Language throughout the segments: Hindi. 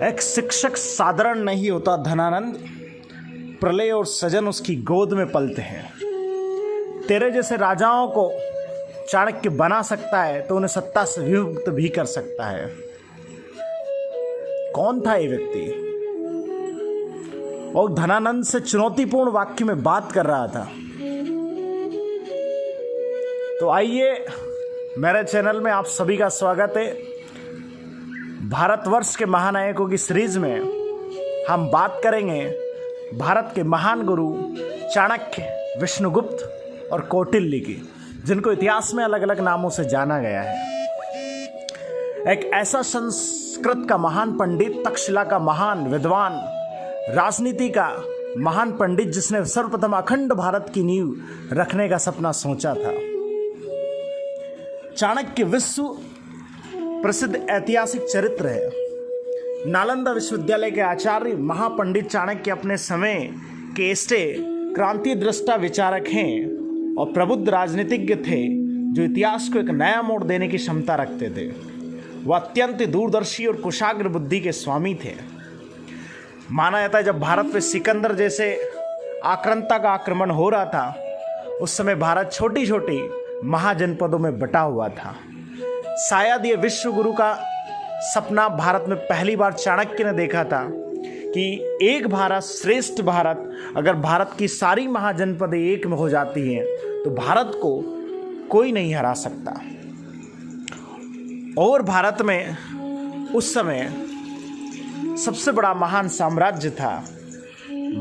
एक शिक्षक साधारण नहीं होता धनानंद, प्रलय और सजन उसकी गोद में पलते हैं। तेरे जैसे राजाओं को चाणक्य बना सकता है तो उन्हें सत्ता से विमुक्त भी कर सकता है। कौन था ये व्यक्ति? और धनानंद से चुनौतीपूर्ण वाक्य में बात कर रहा था। तो आइए, मेरे चैनल में आप सभी का स्वागत है। भारतवर्ष के महानायकों की सीरीज में हम बात करेंगे भारत के महान गुरु चाणक्य, विष्णुगुप्त और कौटिल्य की, जिनको इतिहास में अलग अलग नामों से जाना गया है। एक ऐसा संस्कृत का महान पंडित, तक्षशिला का महान विद्वान, राजनीति का महान पंडित, जिसने सर्वप्रथम अखंड भारत की नींव रखने का सपना सोचा था। चाणक्य विश्व प्रसिद्ध ऐतिहासिक चरित्र है। नालंदा विश्वविद्यालय के आचार्य महापंडित चाणक्य अपने समय के ऐसे क्रांति दृष्टा विचारक हैं और प्रबुद्ध राजनीतिज्ञ थे जो इतिहास को एक नया मोड़ देने की क्षमता रखते थे। वह अत्यंत दूरदर्शी और कुशाग्र बुद्धि के स्वामी थे। माना जाता है जब भारत पे सिकंदर जैसे आक्रांता का आक्रमण हो रहा था, उस समय भारत छोटी छोटी महाजनपदों में बटा हुआ था। शायद ये विश्व गुरु का सपना भारत में पहली बार चाणक्य ने देखा था कि एक भारत श्रेष्ठ भारत, अगर भारत की सारी महाजनपदें एक में हो जाती हैं तो भारत को कोई नहीं हरा सकता। और भारत में उस समय सबसे बड़ा महान साम्राज्य था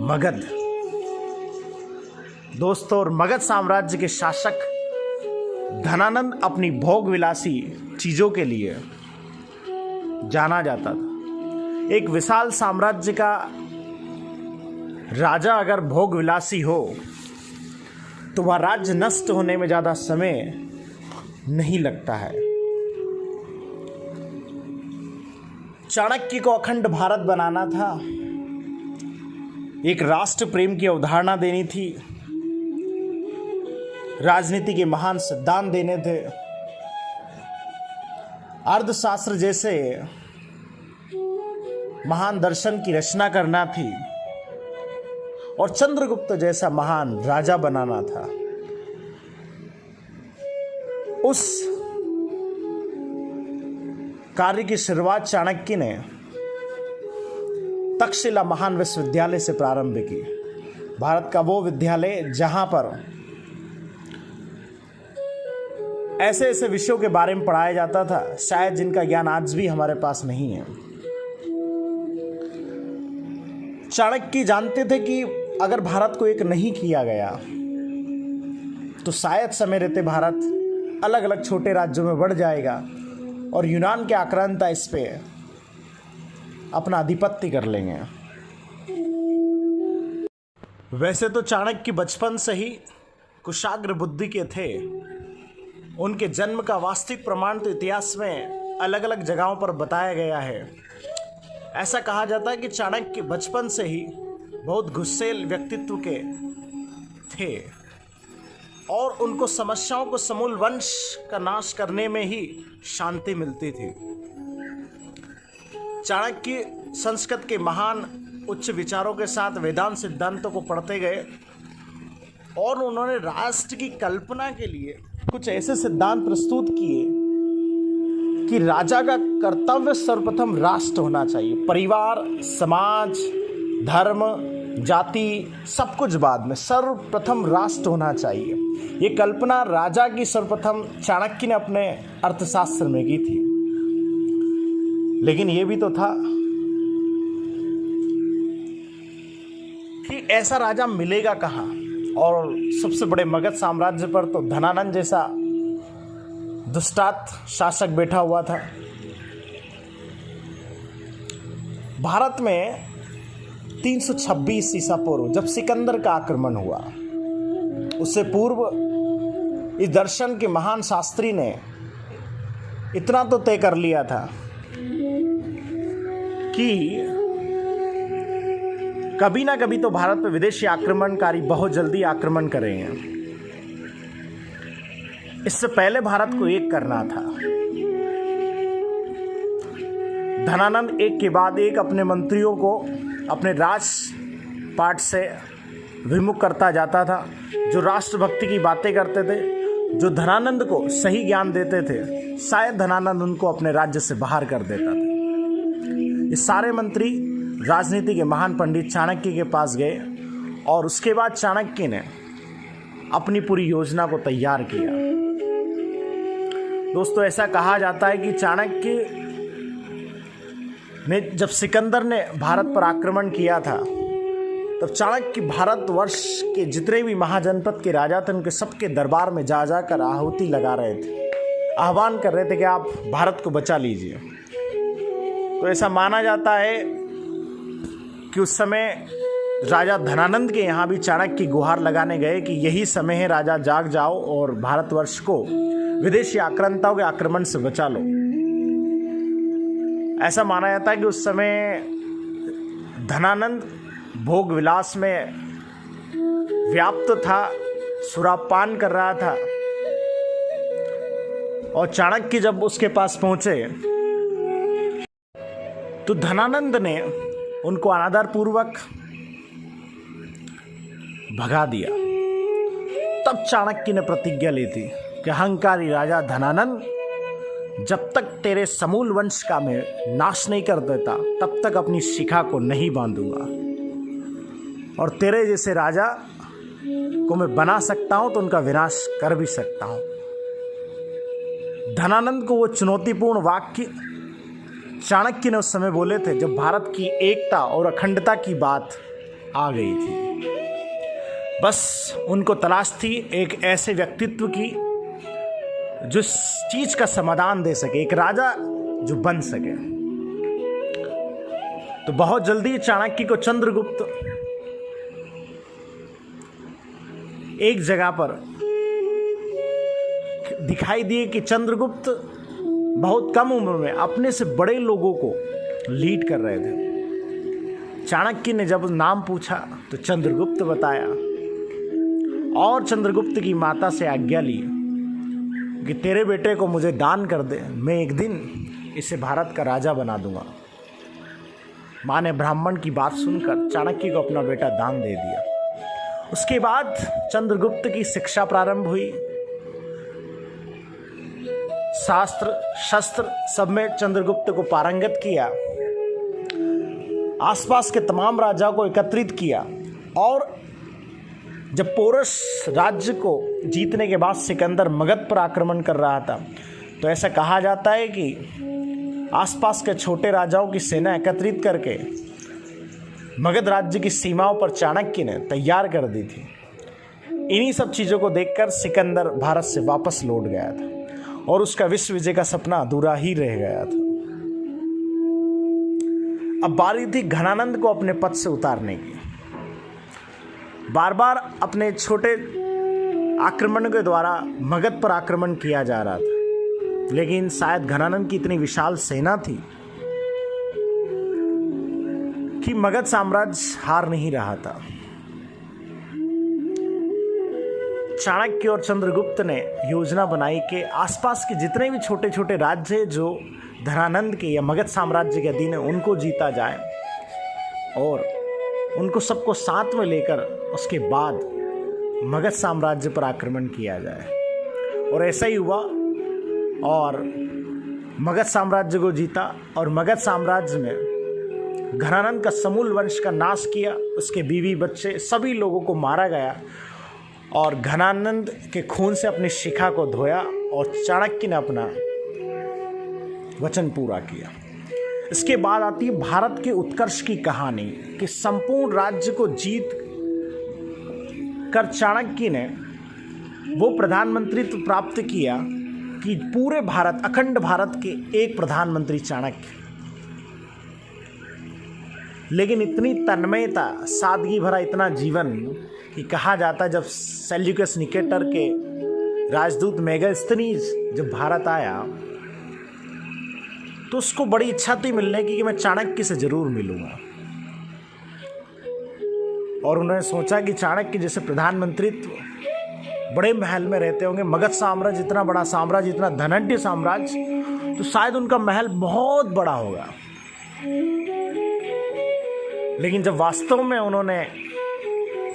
मगध। दोस्तों, और मगध साम्राज्य के शासक धनानंद अपनी भोग विलासी चीजों के लिए जाना जाता था। एक विशाल साम्राज्य का राजा अगर भोग विलासी हो तो वह राज्य नष्ट होने में ज्यादा समय नहीं लगता है। चाणक्य को अखंड भारत बनाना था, एक राष्ट्र प्रेम की अवधारणा देनी थी, राजनीति के महान सिद्धांत देने थे, अर्थशास्त्र जैसे महान दर्शन की रचना करना थी और चंद्रगुप्त जैसा महान राजा बनाना था। उस कार्य की शुरुआत चाणक्य ने तक्षशिला महान विश्वविद्यालय से प्रारंभ की। भारत का वो विद्यालय जहां पर ऐसे ऐसे विषयों के बारे में पढ़ाया जाता था शायद जिनका ज्ञान आज भी हमारे पास नहीं है। चाणक्य जानते थे कि अगर भारत को एक नहीं किया गया तो शायद समय रहते भारत अलग अलग छोटे राज्यों में बढ़ जाएगा और यूनान के आक्रांता इस पे अपना आधिपत्य कर लेंगे। वैसे तो चाणक्य बचपन से ही कुशाग्र बुद्धि के थे। उनके जन्म का वास्तविक प्रमाण तो इतिहास में अलग अलग जगहों पर बताया गया है। ऐसा कहा जाता है कि चाणक्य बचपन से ही बहुत गुस्सैल व्यक्तित्व के थे और उनको समस्याओं को समूल वंश का नाश करने में ही शांति मिलती थी। चाणक्य संस्कृत के महान उच्च विचारों के साथ वेदांत सिद्धांतों को पढ़ते गए और उन्होंने राष्ट्र की कल्पना के लिए कुछ ऐसे सिद्धांत प्रस्तुत किए कि राजा का कर्तव्य सर्वप्रथम राष्ट्र होना चाहिए। परिवार, समाज, धर्म, जाति सब कुछ बाद में, सर्वप्रथम राष्ट्र होना चाहिए। ये कल्पना राजा की सर्वप्रथम चाणक्य ने अपने अर्थशास्त्र में की थी। लेकिन ये भी तो था कि ऐसा राजा मिलेगा कहाँ, और सबसे बड़े मगध साम्राज्य पर तो धनानंद जैसा दुष्टात शासक बैठा हुआ था। भारत में 326 ईसा पूर्व जब सिकंदर का आक्रमण हुआ, उससे पूर्व इस दर्शन के महान शास्त्री ने इतना तो तय कर लिया था कि कभी ना कभी तो भारत पर विदेशी आक्रमणकारी बहुत जल्दी आक्रमण करेंगे। इससे पहले भारत को एक करना था। धनानंद एक के बाद एक अपने मंत्रियों को अपने राजपाट से विमुख करता जाता था। जो राष्ट्रभक्ति की बातें करते थे, जो धनानंद को सही ज्ञान देते थे, शायद धनानंद उनको अपने राज्य से बाहर कर देता था। ये सारे मंत्री राजनीति के महान पंडित चाणक्य के पास गए और उसके बाद चाणक्य ने अपनी पूरी योजना को तैयार किया। दोस्तों, ऐसा कहा जाता है कि चाणक्य ने जब सिकंदर ने भारत पर आक्रमण किया था, तब चाणक्य भारतवर्ष के जितने भी महाजनपद के राजा थे उनके सबके दरबार में जा जाकर आहुति लगा रहे थे, आह्वान कर रहे थे कि आप भारत को बचा लीजिए। तो ऐसा माना जाता है कि उस समय राजा धनानंद के यहाँ भी चाणक्य गुहार लगाने गए कि यही समय है, राजा जाग जाओ और भारतवर्ष को विदेशी आक्रांताओं के आक्रमण से बचा लो। ऐसा माना जाता है कि उस समय धनानंद भोग विलास में व्याप्त था, सुरापान कर रहा था और चाणक्य जब उसके पास पहुंचे तो धनानंद ने उनको अनादर पूर्वक भगा दिया। तब चाणक्य ने प्रतिज्ञा ली थी कि अहंकारी राजा धनानंद, जब तक तेरे समूल वंश का मैं नाश नहीं कर देता तब तक अपनी शिखा को नहीं बांधूंगा, और तेरे जैसे राजा को मैं बना सकता हूं तो उनका विनाश कर भी सकता हूं। धनानंद को वो चुनौतीपूर्ण वाक्य चाणक्य ने उस समय बोले थे जब भारत की एकता और अखंडता की बात आ गई थी। बस उनको तलाश थी एक ऐसे व्यक्तित्व की जो इस चीज का समाधान दे सके, एक राजा जो बन सके। तो बहुत जल्दी चाणक्य को चंद्रगुप्त एक जगह पर दिखाई दिए कि चंद्रगुप्त बहुत कम उम्र में अपने से बड़े लोगों को लीड कर रहे थे। चाणक्य ने जब नाम पूछा तो चंद्रगुप्त बताया और चंद्रगुप्त की माता से आज्ञा ली कि तेरे बेटे को मुझे दान कर दे, मैं एक दिन इसे भारत का राजा बना दूंगा। माँ ने ब्राह्मण की बात सुनकर चाणक्य को अपना बेटा दान दे दिया। उसके बाद चंद्रगुप्त की शिक्षा प्रारंभ हुई। शास्त्र शस्त्र सब में चंद्रगुप्त को पारंगत किया, आसपास के तमाम राजाओं को एकत्रित किया, और जब पोरस राज्य को जीतने के बाद सिकंदर मगध पर आक्रमण कर रहा था तो ऐसा कहा जाता है कि आसपास के छोटे राजाओं की सेना एकत्रित करके मगध राज्य की सीमाओं पर चाणक्य ने तैयार कर दी थी। इन्हीं सब चीज़ों को देखकर सिकंदर भारत से वापस लौट गया था और उसका विश्व विजय का सपना अधूरा ही रह गया था। अब बारी थी घनानंद को अपने पद से उतारने की। बार बार अपने छोटे आक्रमण के द्वारा मगध पर आक्रमण किया जा रहा था, लेकिन शायद घनानंद की इतनी विशाल सेना थी कि मगध साम्राज्य हार नहीं रहा था। चाणक्य और चंद्रगुप्त ने योजना बनाई कि आसपास के जितने भी छोटे छोटे राज्य जो धनानंद के या मगध साम्राज्य के अधीन है उनको जीता जाए और उनको सबको साथ में लेकर उसके बाद मगध साम्राज्य पर आक्रमण किया जाए। और ऐसा ही हुआ और मगध साम्राज्य को जीता और मगध साम्राज्य में घनानंद का समूल वंश का नाश किया। उसके बीवी बच्चे सभी लोगों को मारा गया और घनानंद के खून से अपनी शिखा को धोया और चाणक्य ने अपना वचन पूरा किया। इसके बाद आती है भारत के उत्कर्ष की कहानी कि संपूर्ण राज्य को जीत कर चाणक्य ने वो प्रधानमंत्रित्व प्राप्त किया कि पूरे भारत, अखंड भारत के एक प्रधानमंत्री चाणक्य। लेकिन इतनी तन्मयता, सादगी भरा इतना जीवन कि कहा जाता है जब सेल्यूकस निकेटर के राजदूत मेगास्थनीज जब भारत आया तो उसको बड़ी इच्छा थी मिलने की कि मैं चाणक्य से जरूर मिलूंगा। और उन्होंने सोचा कि चाणक्य जैसे प्रधानमंत्रित्व बड़े महल में रहते होंगे, मगध साम्राज्य इतना बड़ा साम्राज्य, इतना धनाढ्य साम्राज्य, तो शायद उनका महल बहुत बड़ा होगा। लेकिन जब वास्तव में उन्होंने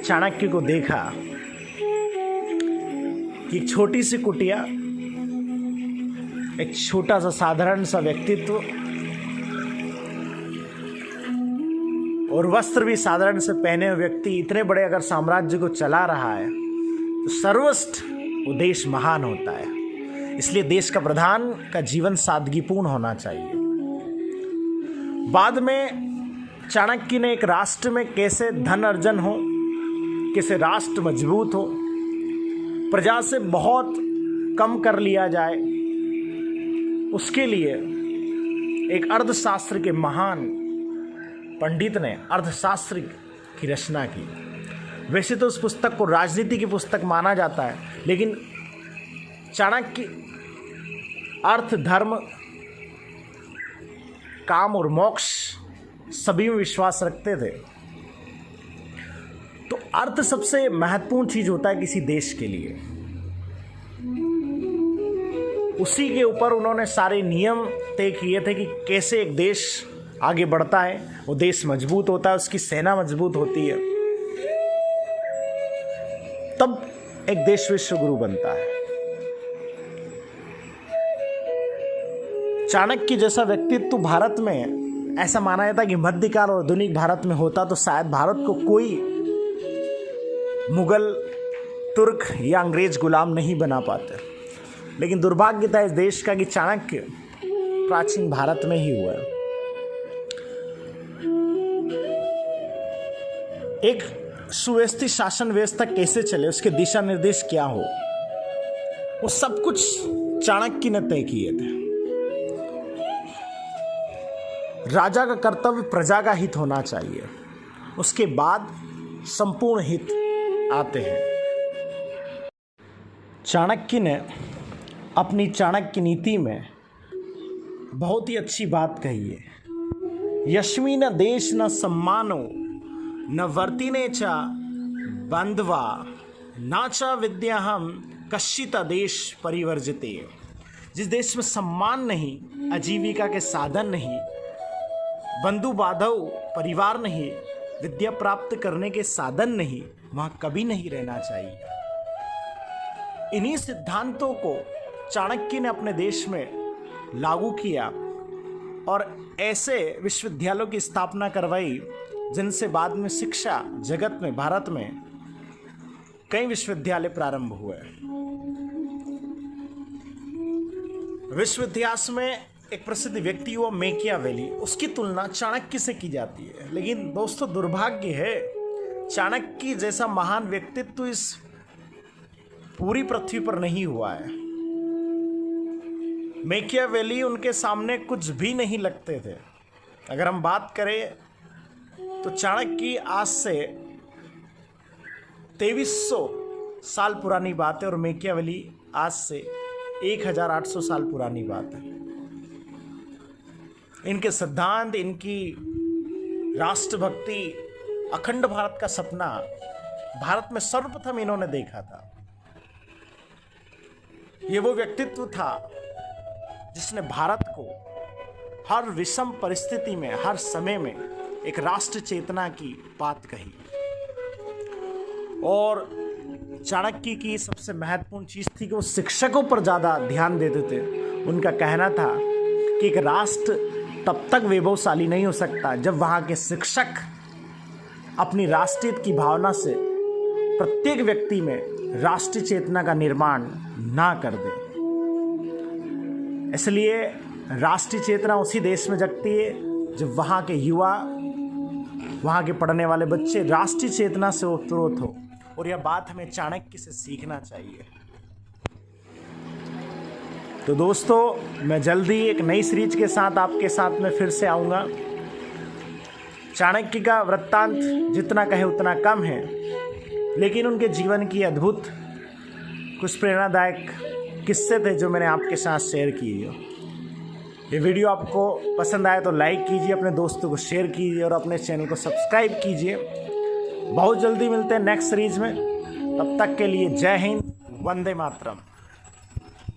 चाणक्य को देखा कि एक छोटी सी कुटिया, एक छोटा सा साधारण सा व्यक्तित्व और वस्त्र भी साधारण से पहने हुए व्यक्ति इतने बड़े अगर साम्राज्य को चला रहा है तो सर्वश्रेष्ठ वो देश महान होता है। इसलिए देश का प्रधान का जीवन सादगीपूर्ण होना चाहिए। बाद में चाणक्य ने एक राष्ट्र में कैसे धन अर्जन हो, कैसे राष्ट्र मजबूत हो, प्रजा से बहुत कम कर लिया जाए, उसके लिए एक अर्थशास्त्र के महान पंडित ने अर्थशास्त्र की रचना की। वैसे तो उस पुस्तक को राजनीति की पुस्तक माना जाता है, लेकिन चाणक्य अर्थ, धर्म, काम और मोक्ष सभी में विश्वास रखते थे। तो अर्थ सबसे महत्वपूर्ण चीज होता है किसी देश के लिए। उसी के ऊपर उन्होंने सारे नियम तय किए थे कि कैसे एक देश आगे बढ़ता है, वो देश मजबूत होता है, उसकी सेना मजबूत होती है, तब एक देश विश्व गुरु बनता है। चाणक्य जैसा व्यक्तित्व भारत में ऐसा माना जाता है कि मध्यकाल और आधुनिक भारत में होता तो शायद भारत को कोई मुगल, तुर्क या अंग्रेज गुलाम नहीं बना पाते। लेकिन दुर्भाग्य था इस देश का कि चाणक्य प्राचीन भारत में ही हुआ है। एक सुव्यवस्थित शासन व्यवस्था कैसे चले, उसके दिशा निर्देश क्या हो, वो सब कुछ चाणक्य ने तय किए थे। राजा का कर्तव्य प्रजा का हित होना चाहिए, उसके बाद संपूर्ण हित आते हैं। चाणक्य ने अपनी चाणक्य नीति में बहुत ही अच्छी बात कही है। यस्मी न देश न सम्मानो न वर्तिने च बंधवा न च विद्या हम कश्चित देश परिवर्जिते। जिस देश में सम्मान नहीं, आजीविका के साधन नहीं, बंधु बांधव परिवार नहीं, विद्या प्राप्त करने के साधन नहीं, वहाँ कभी नहीं रहना चाहिए। इन्हीं सिद्धांतों को चाणक्य ने अपने देश में लागू किया और ऐसे विश्वविद्यालयों की स्थापना करवाई जिनसे बाद में शिक्षा जगत में, भारत में कई विश्वविद्यालय प्रारंभ हुए। विश्व इतिहास में एक प्रसिद्ध व्यक्ति हुआ मैकियावेली, उसकी तुलना चाणक्य से की जाती है। लेकिन दोस्तों दुर्भाग्य है, चाणक्य जैसा महान व्यक्तित्व इस पूरी पृथ्वी पर नहीं हुआ है। मैकियावेली उनके सामने कुछ भी नहीं लगते थे। अगर हम बात करें तो चाणक्य आज से 2300 साल पुरानी बात है और मैकियावेली आज से 1800 साल पुरानी बात है। इनके सिद्धांत, इनकी राष्ट्रभक्ति, अखंड भारत का सपना भारत में सर्वप्रथम इन्होंने देखा था। ये वो व्यक्तित्व था जिसने भारत को हर विषम परिस्थिति में, हर समय में एक राष्ट्र चेतना की बात कही। और चाणक्य की सबसे महत्वपूर्ण चीज थी कि वो शिक्षकों पर ज़्यादा ध्यान देते थे। उनका कहना था कि एक राष्ट्र तब तक वैभवशाली नहीं हो सकता जब वहाँ के शिक्षक अपनी राष्ट्रीयता की भावना से प्रत्येक व्यक्ति में राष्ट्रीय चेतना का निर्माण ना कर दे। इसलिए राष्ट्रीय चेतना उसी देश में जगती है जब वहाँ के युवा, वहाँ के पढ़ने वाले बच्चे राष्ट्रीय चेतना से ओतप्रोत हो। और यह बात हमें चाणक्य से सीखना चाहिए। तो दोस्तों, मैं जल्दी एक नई सीरीज के साथ आपके साथ में फिर से आऊँगा। चाणक्य का वृत्तांत जितना कहे उतना कम है, लेकिन उनके जीवन की अद्भुत कुछ प्रेरणादायक किस्से थे जो मैंने आपके साथ शेयर किए। ये वीडियो आपको पसंद आए तो लाइक कीजिए, अपने दोस्तों को शेयर कीजिए और अपने चैनल को सब्सक्राइब कीजिए। बहुत जल्दी मिलते हैं नेक्स्ट सीरीज में। तब तक के लिए जय हिंद, वंदे मातरम।